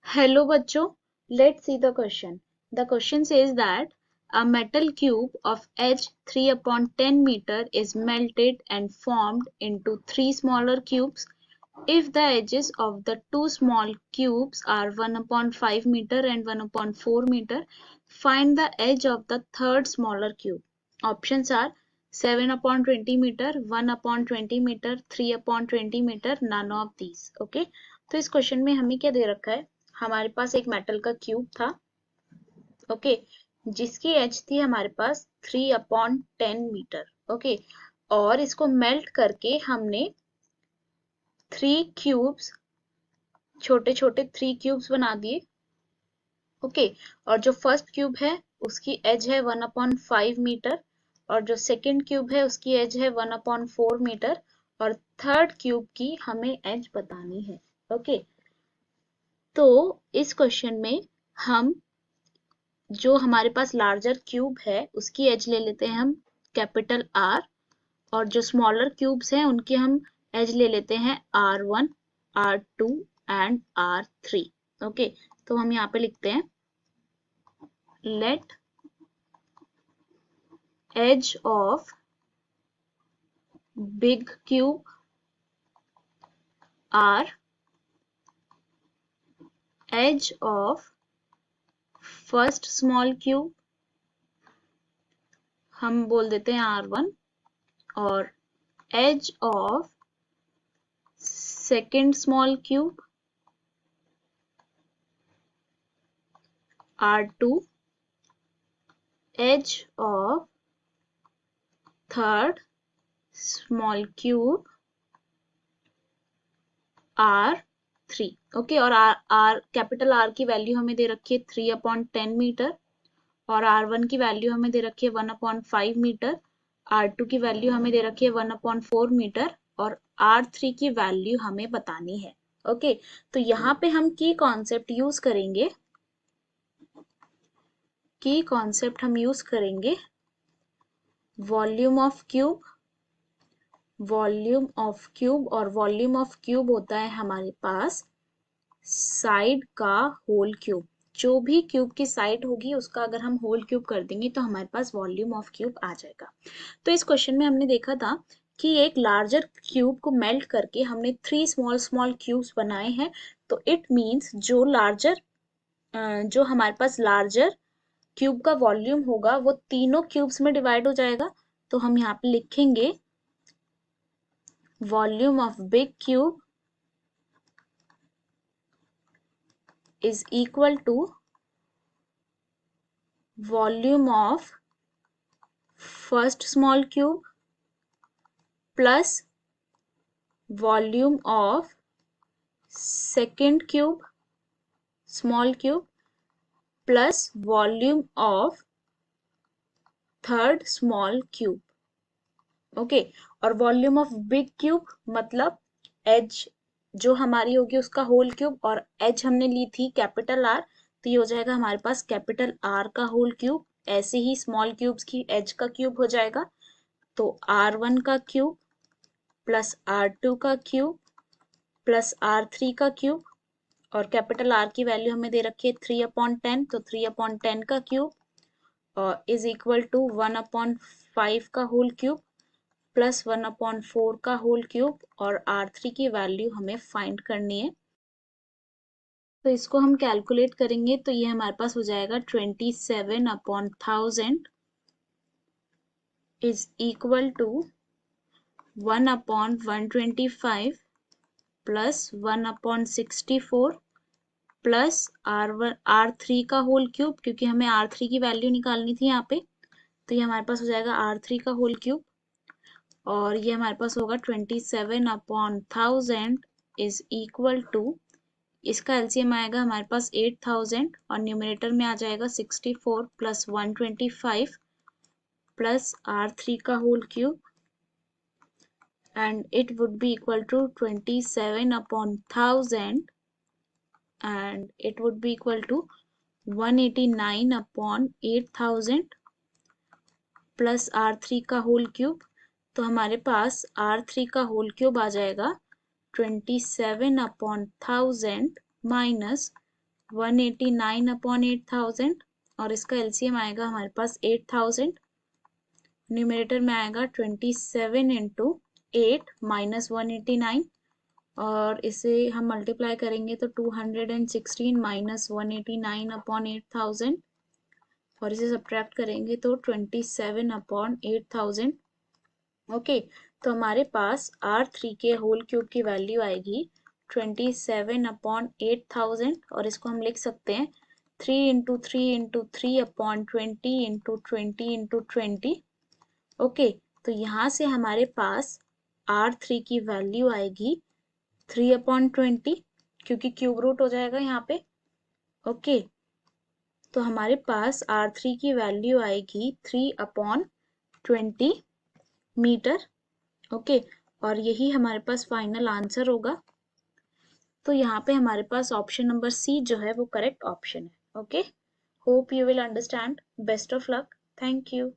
Hello bachcho, let's see the question. The question says that a metal cube of edge 3 upon 10 meter is melted and formed into 3 smaller cubes. If the edges of the 2 small cubes are 1 upon 5 meter and 1 upon 4 meter, find the edge of the third smaller cube. Options are 7 upon 20 meter, 1 upon 20 meter, 3 upon 20 meter, none of these. Okay, तो इस question में हमें क्या दे रखा है, हमारे पास एक metal का क्यूब था, ओके, जिसकी एज थी हमारे पास 3 अपॉन 10 मीटर, ओके, और इसको मेल्ट करके हमने 3 क्यूब्स, छोटे छोटे 3 क्यूब्स बना दिए, ओके, और जो फर्स्ट क्यूब है उसकी एज है 1 अपॉन 5 मीटर, और जो सेकंड क्यूब है उसकी एज है 1 अपॉन 4 मीटर, और थर्ड क्यूब की हमें एज बतानी है, ओके। तो इस क्वेश्चन में हम जो हमारे पास लार्जर क्यूब है उसकी एज ले लेते हैं हम कैपिटल आर, और जो स्मॉलर क्यूब्स हैं उनकी हम एज ले लेते हैं R1, R2 and R3, okay. तो हम यहाँ पे लिखते हैं let edge of big cube are edge of first small cube हम बोल देते हैं R1, और edge of second small cube R2, edge of third small cube R3, okay. और R कैपिटल R की वैल्यू हमें दे रखी है 3 अपॉन 10 मीटर, और R1 की वैल्यू हमें दे रखी है 1 अपॉन 5 मीटर, R2 की वैल्यू हमें दे रखी है 1 अपॉन 4 मीटर, और R3 की वैल्यू हमें बतानी है, ओके। तो यहाँ पे हम की कॉन्सेप्ट यूज करेंगे, की कॉन्सेप्ट हम यूज करेंगे volume of cube, volume of cube, और वॉल्यूम ऑफ क्यूब होता है हमारे पास साइड का होल क्यूब। जो भी क्यूब की साइड होगी उसका अगर हम होल क्यूब कर देंगे तो हमारे पास वॉल्यूम ऑफ क्यूब आ जाएगा। तो इस क्वेश्चन में हमने देखा था कि एक लार्जर क्यूब को मेल्ट करके हमने 3 स्मॉल स्मॉल क्यूब्स बनाए हैं, तो इट मीन्स जो हमारे पास लार्जर क्यूब का वॉल्यूम होगा वो तीनों क्यूब्स में डिवाइड हो जाएगा। तो हम यहाँ पे लिखेंगे volume of big cube is equal to volume of first small cube plus volume of second cube small cube plus volume of third small cube, okay. और वॉल्यूम ऑफ बिग क्यूब मतलब as जो हमारी होगी उसका whole cube, और as हमने ली थी capital R, तो ये हो जाएगा हमारे पास कैपिटल आर का होल क्यूब। ऐसे ही स्मॉल क्यूब्स की एज का क्यूब हो जाएगा, तो R1 का क्यूब प्लस R2 का क्यूब प्लस R3 का क्यूब, और कैपिटल आर की वैल्यू हमें दे रखी है 3 अपॉन 10, तो 3 अपॉन 10 का क्यूब, और इज इक्वल टू 1 अपॉन 5 का होल क्यूब प्लस 1 अपॉन 4 का होल क्यूब, और R3 की वैल्यू हमें फाइंड करनी है। तो इसको हम कैलकुलेट करेंगे तो ये हमारे पास हो जाएगा 27 upon 1000 is equal to 1 upon 125 plus 1 upon 64 plus R3 का होल क्यूब, क्योंकि हमें R3 की वैल्यू निकालनी थी यहाँ पे, तो ये हमारे पास हो जाएगा R3 का होल क्यूब, और ये हमारे पास होगा 27 अपॉन 1000 इज इक्वल टू, इसका एलसीएम आएगा हमारे पास 8000, और न्यूमरेटर में आ जाएगा 64 प्लस 125 प्लस R3 का whole cube, and it would be equal to 27 upon 1000 and it would be equal to 189 upon 8000 plus R3 का होल क्यूब। तो हमारे पास R3 का होल क्यूब आ जाएगा 27 अपॉन 1000 माइनस 189/8000 और इसका एलसीएम आएगा हमारे पास 8000। न्यूमरेटर में आएगा 27 इंटू 8 माइनस 189 और इसे हम मल्टीप्लाई करेंगे तो 216 माइनस 189/8000 और इसे सब्ट्रैक्ट करेंगे तो 27/8000। ओके, तो हमारे पास R3 के होल क्यूब की वैल्यू आएगी 27/8000 और इसको हम लिख सकते हैं 3 into 3 into 3/20 into 20 into 20। Okay, तो यहाँ से हमारे पास R3 की वैल्यू आएगी 3/20 क्योंकि क्यूब रूट हो जाएगा यहाँ पे। ओके, तो हमारे पास R3 की वैल्यू आएगी 3/20 मीटर। ओके, और यही हमारे पास फाइनल आंसर होगा। तो यहाँ पे हमारे पास ऑप्शन नंबर सी जो है वो करेक्ट ऑप्शन है। Okay, hope you will understand. Best of luck. Thank you.